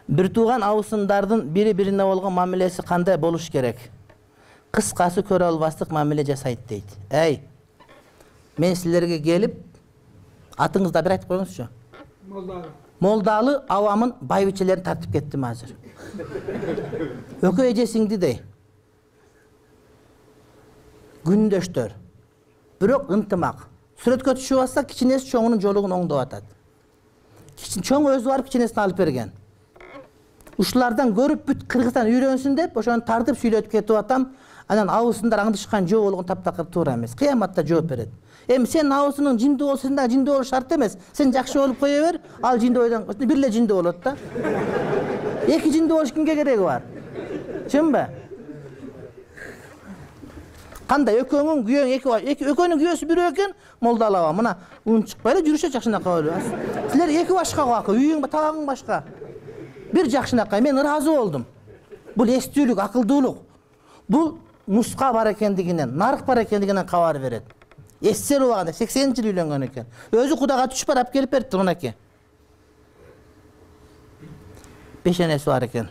Bir tuğan avusundardın biri-birine olgan mamilesi kanday boluş gerek? Kıskası körө alбастык mamile жасайт дейт. Ey, men sizlerge gelip atыңızda bir айтып koyuңузчu. Moldalı avamın baybiçelerini tartip kettim hazır. Ökö ejesиңди dey. Gündöştör. Bирок ынтымак. Сүрөткө түшүп атса кичинеси чоңунун жолугун оңдоп атат. Чоң өзү барып кичинесин алып берген. Ушулардан көрүп бүт Кыргызстан үйрөнсүн деп ошону тартып сүйлөтүп кетип атам. Анан абысындар аңдышкан жөө болгон таптакыр туура эмес. Кыяматта жооп берет. Эми сен абысының жинди болсун да жинди болуш шарт эмес. Сен жакшы болуп кое бер, ал жинди бойдон бир эле жинди болот да. Эки жинди болуш кимге кереги бар? Чынбы? Кандай экөөңүн күйөөң эки экөөнүн күйөөсү бирөө экен, молдалаба. Мына ун чыкпай эле жүрүшө жакшынакай болуп. Силер эки башка калкы, үйүң табагың башка. Bir жакшынакай, мен ыраазы болдум. Бул эстүүлүк, акылдуулук. Бул нуска бар экендигинен, нарык бар экендигинен кабар берет. Эссер убагында 80 жыл үйлөнгөн экен. Өзү Кудайга түш барап келип берди мынакей. Бешенеси бар экен.